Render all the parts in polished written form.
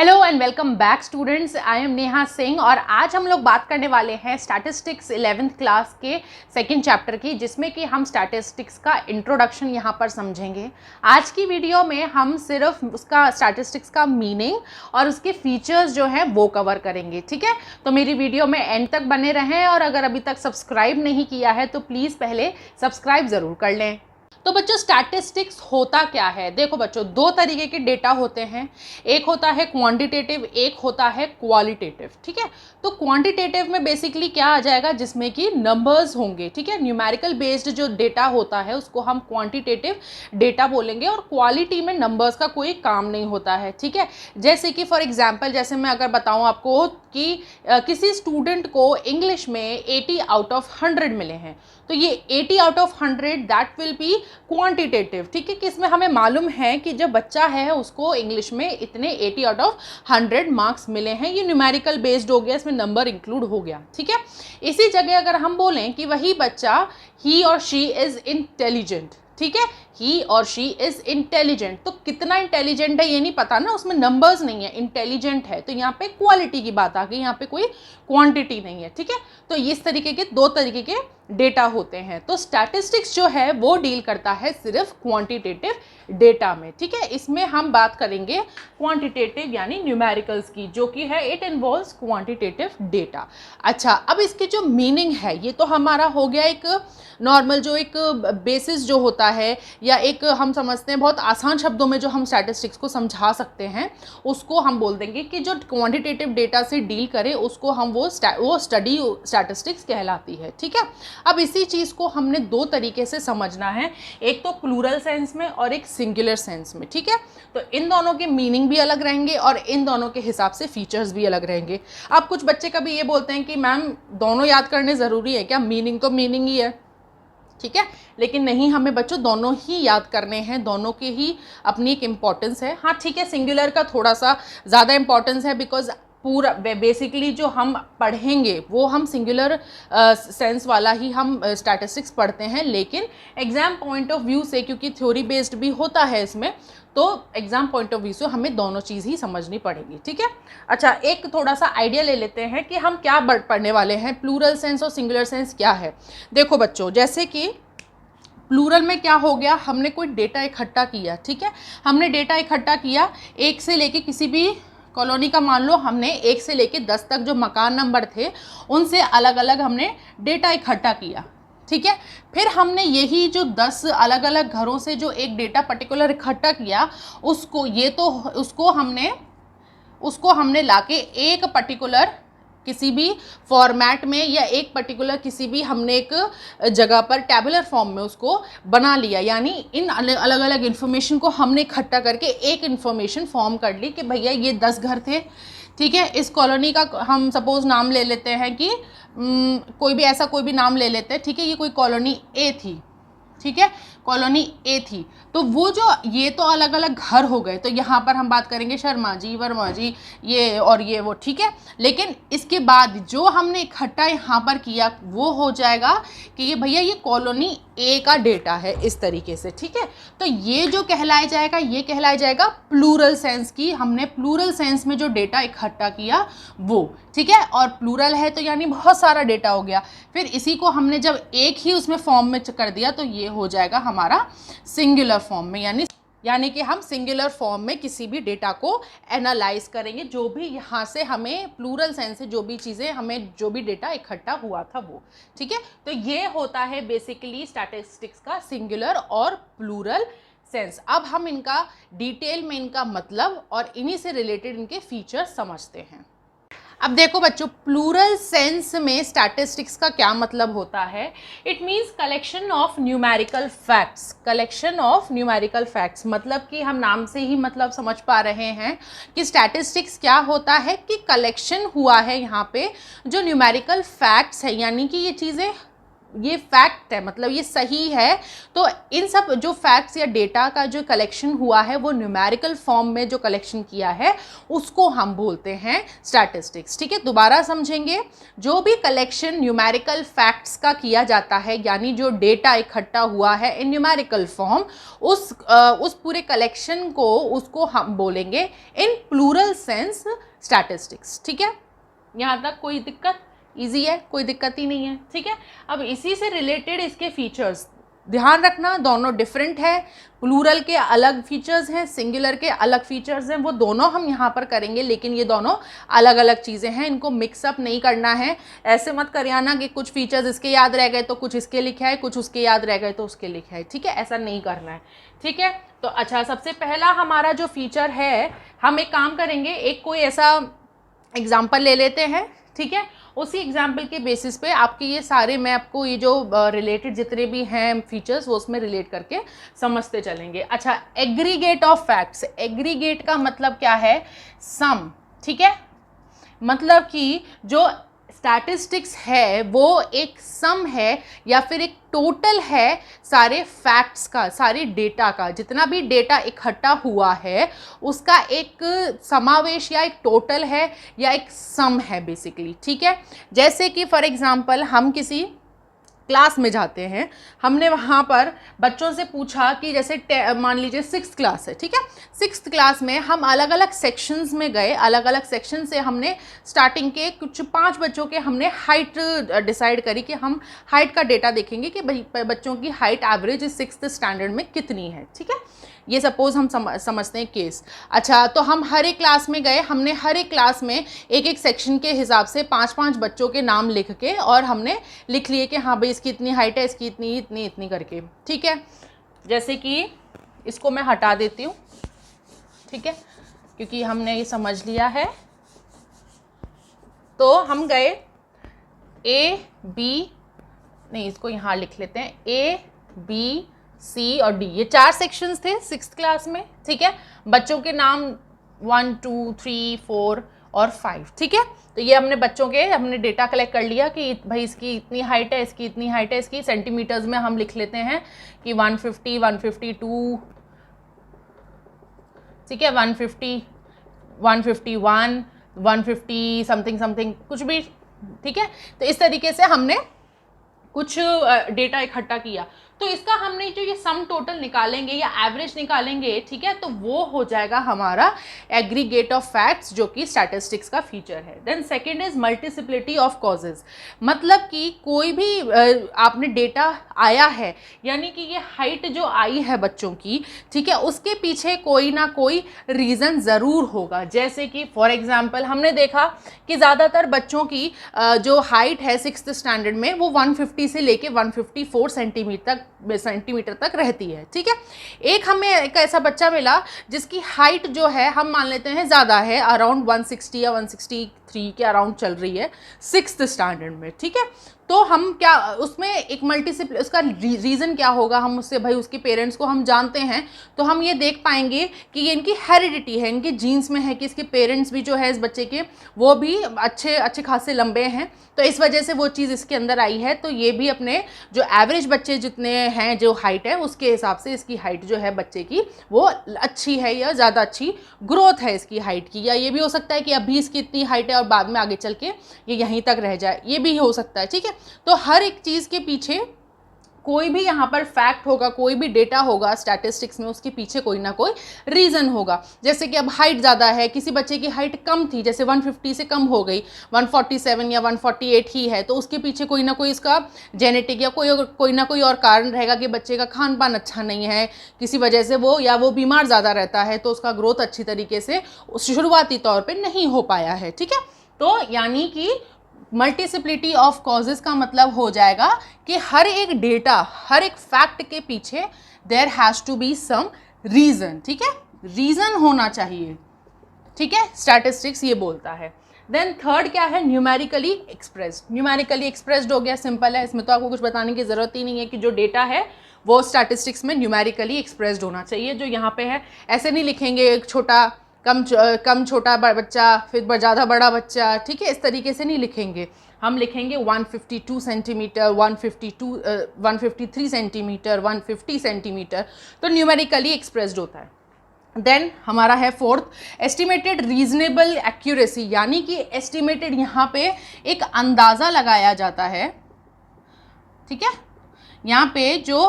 Hello and welcome back students, I am Neha Singh और आज हम लोग बात करने वाले हैं स्टैटिस्टिक्स 11th क्लास के सेकंड चैप्टर की, जिसमें कि हम स्टैटिस्टिक्स का इंट्रोडक्शन यहाँ पर समझेंगे। आज की वीडियो में हम सिर्फ उसका स्टैटिस्टिक्स का मीनिंग और उसके फीचर्स जो हैं वो कवर करेंगे। ठीक है, तो मेरी वीडियो में एंड तक बने रहें और अगर अभी तक सब्सक्राइब नहीं किया है तो प्लीज़ पहले सब्सक्राइब ज़रूर कर लें। तो बच्चों, स्टैटिस्टिक्स होता क्या है? देखो बच्चों, दो तरीके के डेटा होते हैं, एक होता है क्वांटिटेटिव, एक होता है क्वालिटेटिव। ठीक है, तो क्वांटिटेटिव में बेसिकली क्या आ जाएगा, जिसमें कि नंबर्स होंगे। ठीक है, न्यूमेरिकल बेस्ड जो डेटा होता है उसको हम क्वांटिटेटिव डेटा बोलेंगे और क्वालिटी में नंबर्स का कोई काम नहीं होता है। ठीक है, जैसे कि फॉर एग्जांपल, जैसे मैं अगर बताऊं आपको कि किसी स्टूडेंट को इंग्लिश में 80 आउट ऑफ 100 मिले हैं, तो ये 80 out of 100 that will be quantitative. ठीक है, कि इसमें हमें मालूम है कि जो बच्चा है उसको इंग्लिश में इतने 80 आउट ऑफ 100 मार्क्स मिले हैं। ये न्यूमेरिकल बेस्ड हो गया, इसमें नंबर इंक्लूड हो गया। ठीक है, इसी जगह अगर हम बोलें कि वही बच्चा ही और शी इज इंटेलिजेंट, ठीक है, ही और शी इज इंटेलिजेंट, तो कितना इंटेलिजेंट है ये नहीं पता ना, उसमें नंबर्स नहीं है, इंटेलिजेंट है, तो यहाँ पे क्वालिटी की बात आ गई, यहाँ पे कोई क्वांटिटी नहीं है। ठीक है, तो इस तरीके के दो तरीके के डेटा होते हैं। तो स्टैटिस्टिक्स जो है वो डील करता है सिर्फ क्वांटिटेटिव डेटा में। ठीक है, इसमें हम बात करेंगे क्वांटिटेटिव यानी न्यूमेरिकल्स की, जो कि है इट इन्वॉल्व्स क्वांटिटेटिव डेटा। अच्छा, अब इसकी जो मीनिंग है, ये तो हमारा हो गया एक नॉर्मल जो एक बेसिस जो होता है, या एक हम समझते हैं बहुत आसान शब्दों में जो हम स्टैटिस्टिक्स को समझा सकते हैं, उसको हम बोल देंगे कि जो क्वांटिटेटिव डेटा से डील करे उसको हम वो स्टडी स्टैटिस्टिक्स कहलाती है। ठीक है, अब इसी चीज़ को हमने दो तरीके से समझना है, एक तो प्लूरल सेंस में और एक सिंगुलर सेंस में। ठीक है, तो इन दोनों के मीनिंग भी अलग रहेंगे और इन दोनों के हिसाब से फीचर्स भी अलग रहेंगे। अब कुछ बच्चे कभी ये बोलते हैं कि मैम दोनों याद करने ज़रूरी है क्या? मीनिंग तो मीनिंग ही है। ठीक है, लेकिन नहीं, हमें बच्चों दोनों ही याद करने हैं, दोनों के ही अपनी एक इम्पॉर्टेंस है। हाँ ठीक है, सिंगुलर का थोड़ा सा ज़्यादा इम्पॉर्टेंस है, बिकॉज पूरा बेसिकली जो हम पढ़ेंगे वो हम सिंगुलर सेंस वाला ही हम स्टैटिस्टिक्स पढ़ते हैं, लेकिन एग्ज़ाम पॉइंट ऑफ व्यू से, क्योंकि थ्योरी बेस्ड भी होता है इसमें, तो एग्ज़ाम पॉइंट ऑफ व्यू से हमें दोनों चीज़ ही समझनी पड़ेगी। ठीक है, अच्छा, एक थोड़ा सा आइडिया ले लेते हैं कि हम क्या पढ़ने वाले हैं, प्लूरल सेंस और सिंगुलर सेंस क्या है। देखो बच्चों, जैसे कि प्लूरल में क्या हो गया, हमने कोई डेटा इकट्ठा किया। ठीक है, हमने डेटा इकट्ठा किया एक से लेके, किसी भी कॉलोनी का मान लो हमने 1 से लेके 10 तक जो मकान नंबर थे उनसे अलग अलग हमने डेटा इकट्ठा किया। ठीक है, फिर हमने यही जो 10 अलग अलग घरों से जो एक डेटा पर्टिकुलर इकट्ठा किया, उसको हमने लाके एक पर्टिकुलर किसी भी फॉर्मेट में या एक पर्टिकुलर किसी भी हमने एक जगह पर टैबुलर फॉर्म में उसको बना लिया, यानी इन अलग अलग इन्फॉर्मेशन को हमने इकट्ठा करके एक इन्फॉर्मेशन फॉर्म कर ली कि भैया ये 10 घर थे। ठीक है, इस कॉलोनी का हम सपोज नाम ले लेते हैं कि कोई भी नाम ले लेते हैं। ठीक है, ये कोई कॉलोनी ए थी। ठीक है, कॉलोनी ए थी, तो वो जो ये तो अलग अलग घर हो गए, तो यहाँ पर हम बात करेंगे शर्मा जी, वर्मा जी, ये और ये वो। ठीक है, लेकिन इसके बाद जो हमने इकट्ठा यहाँ पर किया वो हो जाएगा कि ये भैया ये कॉलोनी ए का डेटा है, इस तरीके से। ठीक है, तो ये जो कहलाया जाएगा, ये कहलाया जाएगा प्लूरल सेंस की, हमने प्लूरल सेंस में जो डेटा इकट्ठा किया वो। ठीक है, और प्लूरल है तो यानी बहुत सारा डेटा हो गया, फिर इसी को हमने जब एक ही उसमें फॉर्म में कर दिया तो ये हो जाएगा हमारा सिंगुलर फॉर्म में, यानी कि हम सिंगुलर फॉर्म में किसी भी डेटा को एनालाइज करेंगे, जो भी यहाँ से हमें प्लूरल सेंस से जो भी चीज़ें हमें जो भी डेटा इकट्ठा हुआ था वो। ठीक है, तो ये होता है बेसिकली स्टैटिस्टिक्स का सिंगुलर और प्लूरल सेंस। अब हम इनका डिटेल में इनका मतलब और इन्हीं से रिलेटेड इनके फीचर्स समझते हैं। अब देखो बच्चों, प्लूरल सेंस में स्टैटिस्टिक्स का क्या मतलब होता है? It means collection of numerical facts. Collection of numerical facts मतलब कि हम नाम से ही मतलब समझ पा रहे हैं कि स्टैटिस्टिक्स क्या होता है, कि कलेक्शन हुआ है यहाँ पे जो न्यूमेरिकल फैक्ट्स है, यानी कि ये चीज़ें ये फैक्ट है, मतलब ये सही है। तो इन सब जो फैक्ट्स या डेटा का जो कलेक्शन हुआ है वो न्यूमेरिकल फॉर्म में जो कलेक्शन किया है उसको हम बोलते हैं स्टैटिस्टिक्स। ठीक है, दोबारा समझेंगे, जो भी कलेक्शन न्यूमेरिकल फैक्ट्स का किया जाता है, यानी जो डेटा इकट्ठा हुआ है इन न्यूमेरिकल फॉर्म, उस पूरे कलेक्शन को उसको हम बोलेंगे इन प्लूरल सेंस स्टैटिस्टिक्स। ठीक है, यहाँ तक कोई दिक्कत? इजी है, कोई दिक्कत ही नहीं है। ठीक है, अब इसी से रिलेटेड इसके फीचर्स ध्यान रखना, दोनों डिफरेंट है। प्लूरल के अलग फीचर्स हैं, सिंगुलर के अलग फीचर्स हैं, वो दोनों हम यहाँ पर करेंगे, लेकिन ये दोनों अलग अलग चीज़ें हैं, इनको मिक्सअप नहीं करना है। ऐसे मत करियाना कि कुछ फीचर्स इसके याद रह गए तो कुछ इसके लिखा है, कुछ उसके याद रह गए तो उसके लिखा है। ठीक है, ऐसा नहीं करना है। ठीक है, तो अच्छा, सबसे पहला हमारा जो फीचर है, हम एक काम करेंगे, एक कोई ऐसा एग्जाम्पल ले लेते हैं। ठीक है, उसी एग्जाम्पल के बेसिस पे आपके ये सारे, मैं आपको ये जो रिलेटेड जितने भी हैं फीचर्स वो उसमें रिलेट करके समझते चलेंगे। अच्छा, एग्रीगेट ऑफ फैक्ट्स। एग्रीगेट का मतलब क्या है? सम। ठीक है, मतलब कि जो स्टैटिस्टिक्स है वो एक सम है या फिर एक टोटल है सारे फैक्ट्स का, सारे डेटा का। जितना भी डेटा इकट्ठा हुआ है उसका एक समावेश या एक टोटल है या एक सम है बेसिकली। ठीक है, जैसे कि फॉर एग्जांपल हम किसी क्लास में जाते हैं, हमने वहाँ पर बच्चों से पूछा कि जैसे मान लीजिए 6th क्लास है। ठीक है, 6th क्लास में हम अलग अलग सेक्शंस में गए, अलग अलग सेक्शन से हमने स्टार्टिंग के कुछ 5 बच्चों के हमने हाइट डिसाइड करी कि हम हाइट का डेटा देखेंगे कि बच्चों की हाइट एवरेज 6th स्टैंडर्ड में कितनी है। ठीक है, ये सपोज हम समझते हैं केस। अच्छा, तो हम हर एक क्लास में गए, हमने हर एक क्लास में एक एक सेक्शन के हिसाब से 5-5 बच्चों के नाम लिख के और हमने लिख लिए कि हाँ भाई इसकी इतनी हाइट है, इसकी इतनी इतनी इतनी करके। ठीक है, जैसे कि इसको मैं हटा देती हूँ। ठीक है, क्योंकि हमने ये समझ लिया है। तो हम गए A B, नहीं इसको यहाँ लिख लेते हैं, A B C और D, ये 4 सेक्शंस थे 6th क्लास में। ठीक है, बच्चों के नाम 1 2 3 4 और 5। ठीक है, तो ये हमने डेटा कलेक्ट कर लिया कि भाई इसकी इतनी हाइट है, इसकी इतनी हाइट है, इसकी सेंटीमीटर्स में हम लिख लेते हैं कि 150 152, ठीक है, 150 151 150 समथिंग समथिंग कुछ भी। ठीक है, तो इस तरीके से हमने कुछ डेटा इकट्ठा किया। तो इसका हमने जो ये सम टोटल निकालेंगे या एवरेज निकालेंगे, ठीक है, तो वो हो जाएगा हमारा एग्रीगेट ऑफ फैक्ट्स, जो कि स्टैटिस्टिक्स का फीचर है। Then second is multiplicity of causes, मतलब कि कोई भी आपने डेटा आया है, यानी कि ये हाइट जो आई है बच्चों की, ठीक है, उसके पीछे कोई ना कोई रीज़न ज़रूर होगा। जैसे कि फॉर एग्जाम्पल हमने देखा कि ज़्यादातर बच्चों की जो हाइट है 6th स्टैंडर्ड में वो 150 से लेके 154 सेंटीमीटर तक रहती है। ठीक है, एक हमें एक ऐसा बच्चा मिला जिसकी हाइट जो है हम मान लेते हैं ज़्यादा है, अराउंड 160 या 163 के अराउंड चल रही है 6th स्टैंडर्ड में। ठीक है, तो हम क्या उसमें एक उसका रीज़न क्या होगा, हम उससे भाई उसके पेरेंट्स को हम जानते हैं, तो हम ये देख पाएंगे कि ये इनकी हेरिडिटी है, इनके जीन्स में है कि इसके पेरेंट्स भी जो है इस बच्चे के वो भी अच्छे खासे लंबे हैं, तो इस वजह से वो चीज़ इसके अंदर आई है। तो ये भी अपने जो एवरेज बच्चे जितने हैं जो हाइट है उसके हिसाब से इसकी हाइट जो है बच्चे की वो अच्छी है या ज़्यादा अच्छी ग्रोथ है इसकी हाइट की, या ये भी हो सकता है कि अभी इसकी इतनी हाइट है और बाद में आगे चल के ये यहीं तक रह जाए, ये भी हो सकता है। ठीक है, तो हर एक चीज़ के पीछे कोई भी यहाँ पर फैक्ट होगा, कोई भी डेटा होगा स्टैटिस्टिक्स में, उसके पीछे कोई ना कोई रीज़न होगा। जैसे कि अब हाइट ज़्यादा है, किसी बच्चे की हाइट कम थी, जैसे 150 से कम हो गई, 147 या 148 ही है, तो उसके पीछे कोई ना कोई इसका जेनेटिक या कोई ना कोई और कारण रहेगा कि बच्चे का खान पान अच्छा नहीं है, किसी वजह से वो बीमार ज़्यादा रहता है, तो उसका ग्रोथ अच्छी तरीके से शुरुआती तौर पर नहीं हो पाया है। ठीक है, तो यानी कि मल्टीसिप्लिटी ऑफ कॉजेज का मतलब हो जाएगा कि हर एक डेटा, हर एक फैक्ट के पीछे there has to be some reason. ठीक है, रीज़न होना चाहिए। ठीक है, स्टैटिस्टिक्स ये बोलता है। देन थर्ड क्या है, न्यूमेरिकली एक्सप्रेस्ड। न्यूमेरिकली एक्सप्रेस्ड हो गया, सिंपल है, इसमें तो आपको कुछ बताने की ज़रूरत ही नहीं है कि जो डेटा है वो स्टैटिस्टिक्स में न्यूमेरिकली एक्सप्रेस्ड होना चाहिए। जो यहाँ पे है ऐसे नहीं लिखेंगे एक कम छोटा बच्चा फिर ज़्यादा बड़ा बच्चा, ठीक है, इस तरीके से नहीं लिखेंगे। हम लिखेंगे 152 सेंटीमीटर, 153 सेंटीमीटर, 150 सेंटीमीटर, तो न्यूमेरिकली एक्सप्रेस्ड होता है। देन हमारा है फोर्थ, एस्टिमेटेड रीजनेबल एक्यूरेसी, यानी कि एस्टिमेटेड यहाँ पे एक अंदाज़ा लगाया जाता है, ठीक है। यहाँ पे जो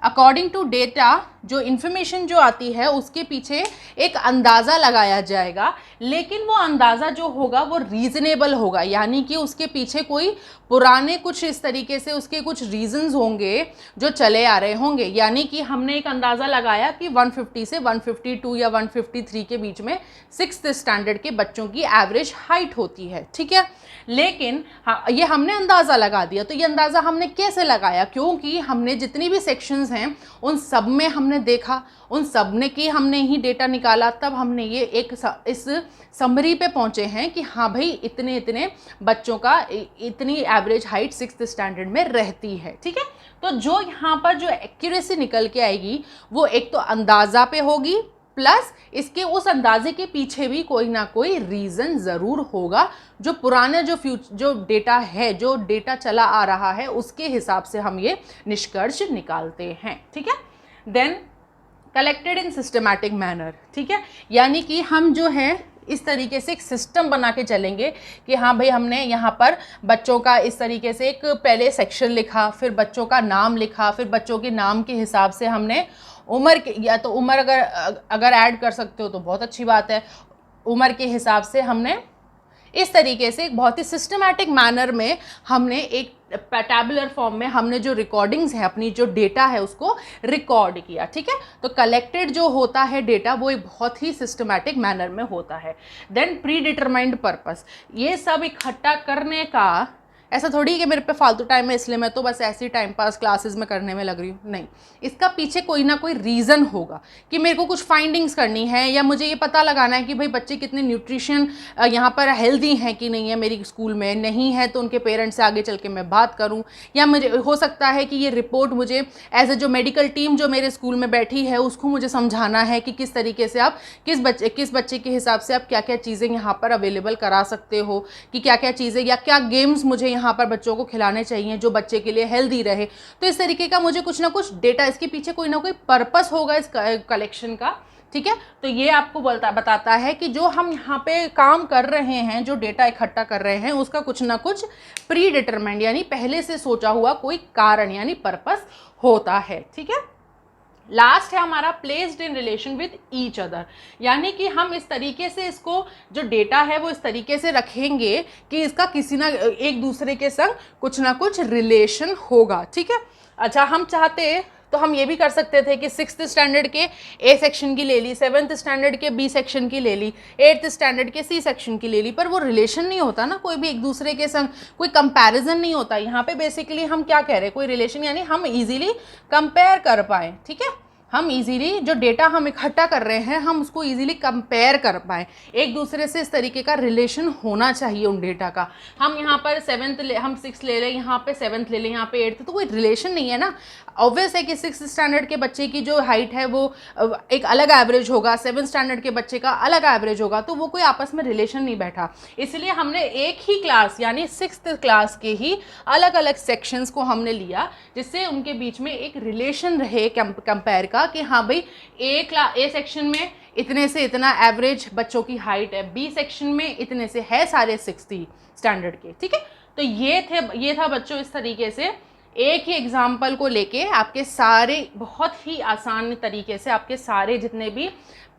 अकॉर्डिंग टू डेटा जो इन्फॉर्मेशन जो आती है उसके पीछे एक अंदाज़ा लगाया जाएगा, लेकिन वो अंदाज़ा जो होगा वो रीज़नेबल होगा, यानी कि उसके पीछे कोई पुराने कुछ इस तरीके से उसके कुछ रीजंस होंगे जो चले आ रहे होंगे। यानी कि हमने एक अंदाज़ा लगाया कि 150 से 152 या 153 के बीच में 6th स्टैंडर्ड के बच्चों की एवरेज हाइट होती है, ठीक है। लेकिन हाँ, ये हमने अंदाज़ा लगा दिया। तो ये अंदाज़ा हमने कैसे लगाया? क्योंकि हमने जितनी भी सेक्शंस हैं उन सब में हमने देखा, उन सब ने की हमने ही डेटा निकाला, तब हमने ये एक इस समरी पे पहुंचे हैं कि हाँ भाई इतने इतने बच्चों का इतनी एवरेज हाइट 6th स्टैंडर्ड में रहती है, ठीक है। तो जो यहाँ पर जो एक्यूरेसी निकल के आएगी वो एक तो अंदाज़ा पे होगी, प्लस इसके उस अंदाजे के पीछे भी कोई ना कोई रीज़न ज़रूर होगा, जो पुराने जो डेटा है, जो डेटा चला आ रहा है उसके हिसाब से हम ये निष्कर्ष निकालते हैं, ठीक है। Then collected in systematic manner, ठीक है, यानी कि हम जो है इस तरीके से एक सिस्टम बना के चलेंगे कि हाँ भाई हमने यहाँ पर बच्चों का इस तरीके से एक पहले सेक्शन लिखा, फिर बच्चों का नाम लिखा, फिर बच्चों के नाम के हिसाब से हमने उम्र के, या तो उम्र अगर ऐड कर सकते हो तो बहुत अच्छी बात है, उम्र के हिसाब से हमने इस तरीके से एक बहुत ही सिस्टमैटिक मैनर में हमने एक टैबुलर फॉर्म में हमने जो रिकॉर्डिंग्स है, अपनी जो डेटा है उसको रिकॉर्ड किया, ठीक है। तो कलेक्टेड जो होता है डेटा वो एक बहुत ही सिस्टमैटिक मैनर में होता है। देन प्री डिटरमाइंड पर्पस, ये सब इकट्ठा करने का ऐसा थोड़ी कि मेरे पे फालतू टाइम है इसलिए मैं तो बस ऐसे ही टाइम पास क्लासेस में करने में लग रही हूँ, नहीं, इसका पीछे कोई ना कोई रीज़न होगा कि मेरे को कुछ फाइंडिंग्स करनी है, या मुझे ये पता लगाना है कि भाई बच्चे कितने न्यूट्रिशन यहाँ पर हेल्दी हैं कि नहीं है, मेरी स्कूल में नहीं है तो उनके पेरेंट्स से आगे चल के मैं बात करूँ, या मुझे हो सकता है कि ये रिपोर्ट मुझे एज ए जो मेडिकल टीम जो मेरे स्कूल में बैठी है उसको मुझे समझाना है कि किस तरीके से आप किस बच्चे के हिसाब से आप क्या क्या चीज़ें यहाँ पर अवेलेबल करा सकते हो, कि क्या क्या चीज़ें या क्या गेम्स मुझे यहाँ पर बच्चों को खिलाने चाहिए जो बच्चे के लिए हेल्दी रहे। तो इस तरीके का मुझे कुछ ना कुछ डेटा, इसके पीछे कोई ना कोई पर्पस होगा इस कलेक्शन का, ठीक है। तो ये आपको बताता है कि जो हम यहाँ पे काम कर रहे हैं, जो डेटा इकट्ठा कर रहे हैं, उसका कुछ ना कुछ प्री डिटरमाइंड यानी पहले से सोचा हुआ कोई कारण यानी पर्पस होता है, ठीक है। लास्ट है हमारा placed in relation with each other, यानी कि हम इस तरीके से इसको जो डेटा है वो इस तरीके से रखेंगे कि इसका किसी ना एक दूसरे के संग कुछ ना कुछ रिलेशन होगा, ठीक है। अच्छा, हम चाहते तो हम ये भी कर सकते थे कि 6th स्टैंडर्ड के ए सेक्शन की ले ली, 7th स्टैंडर्ड के बी सेक्शन की ले ली, 8th स्टैंडर्ड के सी सेक्शन की ले ली, पर वो रिलेशन नहीं होता ना, कोई भी एक दूसरे के संग कोई कंपैरिजन नहीं होता। यहाँ पे बेसिकली हम क्या कह रहे हैं, कोई रिलेशन यानी हम इजीली कंपेयर कर पाएँ, ठीक है। हम इजीली जो डेटा हम इकट्ठा कर रहे हैं हम उसको इजीली कंपेयर कर पाएँ, एक दूसरे से इस तरीके का रिलेशन होना चाहिए उन डेटा का। हम यहाँ पर 7th हम 6th ले लें, यहाँ पे 7th ले लें, यहाँ पे 8th, तो कोई रिलेशन नहीं है ना। ऑब्वियस है कि 6th स्टैंडर्ड के बच्चे की जो हाइट है वो एक अलग एवरेज होगा, 7th स्टैंडर्ड के बच्चे का अलग एवरेज होगा, तो वो कोई आपस में रिलेशन नहीं बैठा। इसलिए हमने एक ही क्लास यानी 6th क्लास के ही अलग अलग सेक्शंस को हमने लिया, जिससे उनके बीच में एक रिलेशन रहे कंपेयर का कि हाँ भाई ए सेक्शन में इतने से इतना एवरेज बच्चों की हाइट है, बी सेक्शन में इतने से है सारे 6th स्टैंडर्ड के, ठीक है। तो ये था बच्चों इस तरीके से एक ही एग्जाम्पल को लेके आपके सारे बहुत ही आसान तरीके से आपके सारे जितने भी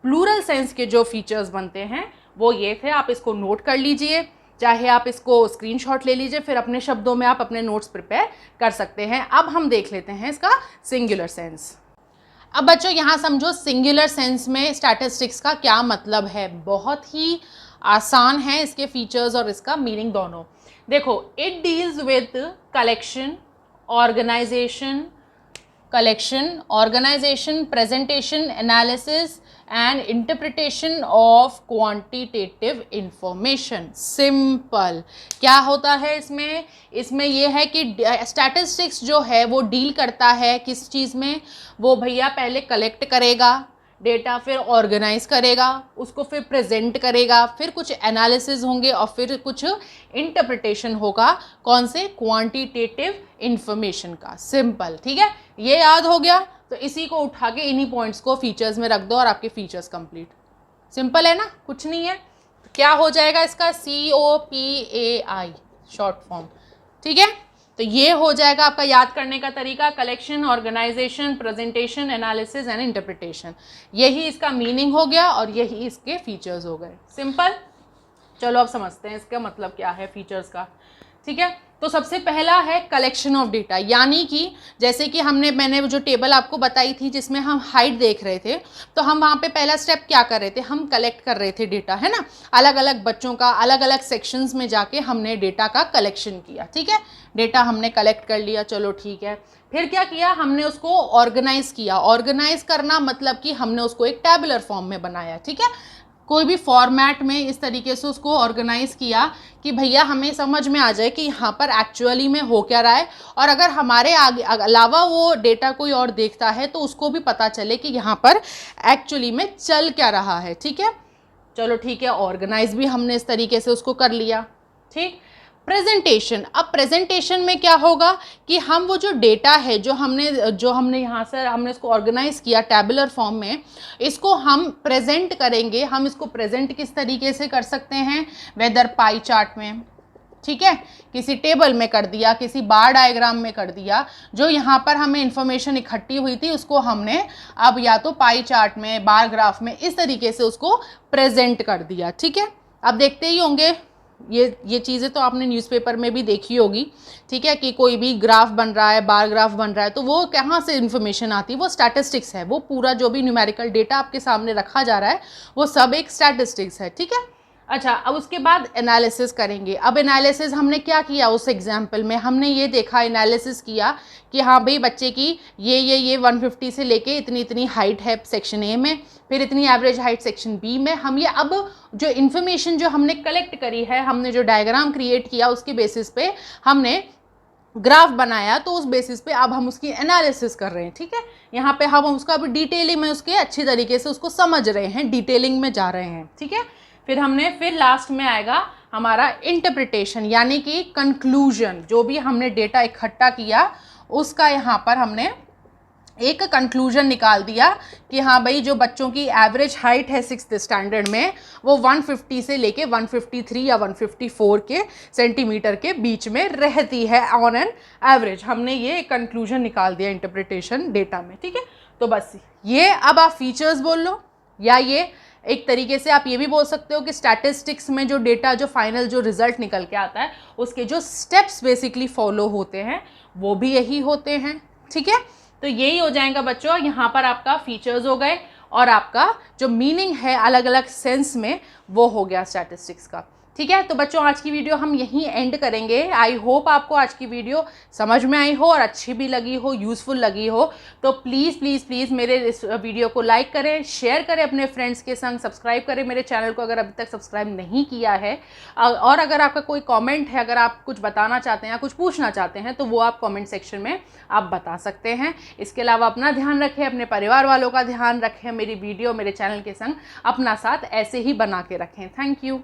प्लूरल सेंस के जो फीचर्स बनते हैं वो ये थे। आप इसको नोट कर लीजिए, चाहे आप इसको स्क्रीनशॉट ले लीजिए, फिर अपने शब्दों में आप अपने नोट्स प्रिपेयर कर सकते हैं। अब हम देख लेते हैं इसका सिंगुलर सेंस। अब बच्चों यहाँ समझो सिंगुलर सेंस में स्टैटिस्टिक्स का क्या मतलब है। बहुत ही आसान है इसके फीचर्स और इसका मीनिंग दोनों। देखो, it deals with collection, organisation, presentation, analysis and interpretation of quantitative information. Simple क्या होता है इसमें ये है कि स्टैटिस्टिक्स जो है वो डील करता है किस चीज़ में, वो भैया पहले कलेक्ट करेगा, डेटा फिर ऑर्गेनाइज करेगा, उसको फिर प्रेजेंट करेगा, फिर कुछ एनालिसिस होंगे और फिर कुछ इंटरप्रिटेशन होगा। कौन से? क्वांटिटेटिव इंफॉर्मेशन का। सिंपल, ठीक है, ये याद हो गया। तो इसी को उठा के इन्हीं पॉइंट्स को फीचर्स में रख दो और आपके फीचर्स कंप्लीट। सिंपल है ना, कुछ नहीं है। तो क्या हो जाएगा इसका? COPAI शॉर्ट फॉर्म, ठीक है। तो ये हो जाएगा आपका याद करने का तरीका, collection, organisation, presentation, analysis and interpretation. यही इसका मीनिंग हो गया और यही इसके फीचर्स हो गए। सिंपल। चलो अब समझते हैं इसका मतलब क्या है फीचर्स का, ठीक है। तो सबसे पहला है कलेक्शन ऑफ डेटा, यानी कि जैसे कि मैंने जो टेबल आपको बताई थी जिसमें हम हाइट देख रहे थे, तो हम वहाँ पे पहला स्टेप क्या कर रहे थे? हम कलेक्ट कर रहे थे डेटा, है ना। अलग अलग बच्चों का अलग अलग सेक्शंस में जाके हमने डेटा का कलेक्शन किया, ठीक है। डेटा हमने कलेक्ट कर लिया, चलो ठीक है। फिर क्या किया? हमने उसको ऑर्गेनाइज किया। ऑर्गेनाइज करना मतलब कि हमने उसको एक टैबुलर फॉर्म में बनाया, ठीक है। कोई भी फॉर्मेट में इस तरीके से उसको ऑर्गेनाइज किया कि भैया हमें समझ में आ जाए कि यहाँ पर एक्चुअली में हो क्या रहा है, और अगर हमारे आगे अलावा वो डेटा कोई और देखता है तो उसको भी पता चले कि यहाँ पर एक्चुअली में चल क्या रहा है, ठीक है। चलो ठीक है, ऑर्गेनाइज भी हमने इस तरीके से उसको कर लिया, ठीक। प्रेजेंटेशन, अब प्रेजेंटेशन में क्या होगा कि हम वो जो डेटा है जो हमने यहाँ से हमने इसको ऑर्गेनाइज किया टैबुलर फॉर्म में, इसको हम प्रेजेंट करेंगे। हम इसको प्रेजेंट किस तरीके से कर सकते हैं? वेदर पाई चार्ट में, ठीक है, किसी टेबल में कर दिया, किसी बार डायग्राम में कर दिया। जो यहाँ पर हमें इंफॉर्मेशन इकट्ठी हुई थी उसको हमने अब या तो पाई चार्ट में, बार ग्राफ में, इस तरीके से उसको प्रेजेंट कर दिया, ठीक है। अब देखते ही होंगे ये चीज़ें तो आपने न्यूज़पेपर में भी देखी होगी, ठीक है, कि कोई भी ग्राफ बन रहा है, बार ग्राफ बन रहा है, तो वो कहाँ से इन्फॉर्मेशन आती है? वो स्टैटिस्टिक्स है। वो पूरा जो भी न्यूमेरिकल डेटा आपके सामने रखा जा रहा है वो सब एक स्टैटिस्टिक्स है, ठीक है। अच्छा, अब उसके बाद एनालिसिस करेंगे। अब एनालिसिस हमने क्या किया? उस एग्जाम्पल में हमने ये देखा, एनालिसिस किया कि हाँ भाई बच्चे की ये 150 से लेके इतनी इतनी हाइट है सेक्शन ए में, फिर इतनी एवरेज हाइट सेक्शन बी में। हम ये अब जो इन्फॉर्मेशन जो हमने कलेक्ट करी है, हमने जो डायग्राम क्रिएट किया उसके बेसिस पे हमने ग्राफ बनाया, तो उस बेसिस पे अब हम उसकी एनालिसिस कर रहे हैं, ठीक है। यहाँ पे हम उसका अभी डिटेलिंग में उसके अच्छी तरीके से उसको समझ रहे हैं, डिटेलिंग में जा रहे हैं, ठीक है। फिर लास्ट में आएगा हमारा इंटरप्रिटेशन, यानी कि कंक्लूजन। जो भी हमने डेटा इकट्ठा किया उसका यहाँ पर हमने एक कंक्लूजन निकाल दिया कि हाँ भाई जो बच्चों की एवरेज हाइट है 6th स्टैंडर्ड में वो 150 से लेके 153 या 154 के सेंटीमीटर के बीच में रहती है ऑन एन एवरेज। हमने ये कंक्लूजन निकाल दिया इंटरप्रिटेशन डेटा में, ठीक है। तो बस ये अब आप फीचर्स बोल लो, या ये एक तरीके से आप ये भी बोल सकते हो कि स्टैटिस्टिक्स में जो डेटा, जो फाइनल जो रिजल्ट निकल के आता है उसके जो स्टेप्स बेसिकली फॉलो होते हैं वो भी यही होते हैं, ठीक है। तो यही हो जाएगा बच्चों, यहाँ पर आपका फीचर्स हो गए और आपका जो मीनिंग है अलग अलग सेंस में वो हो गया स्टैटिस्टिक्स का, ठीक है। तो बच्चों आज की वीडियो हम यहीं एंड करेंगे। आई होप आपको आज की वीडियो समझ में आई हो और अच्छी भी लगी हो, यूज़फुल लगी हो। तो प्लीज़ प्लीज़ प्लीज़ मेरे इस वीडियो को लाइक करें, शेयर करें अपने फ्रेंड्स के संग, सब्सक्राइब करें मेरे चैनल को अगर अभी तक सब्सक्राइब नहीं किया है। और अगर आपका कोई कॉमेंट है, अगर आप कुछ बताना चाहते हैं या कुछ पूछना चाहते हैं तो वो आप कॉमेंट सेक्शन में आप बता सकते हैं। इसके अलावा अपना ध्यान रखें, अपने परिवार वालों का ध्यान रखें, मेरी वीडियो मेरे चैनल के संग अपना साथ ऐसे ही बना के रखें। Thank you.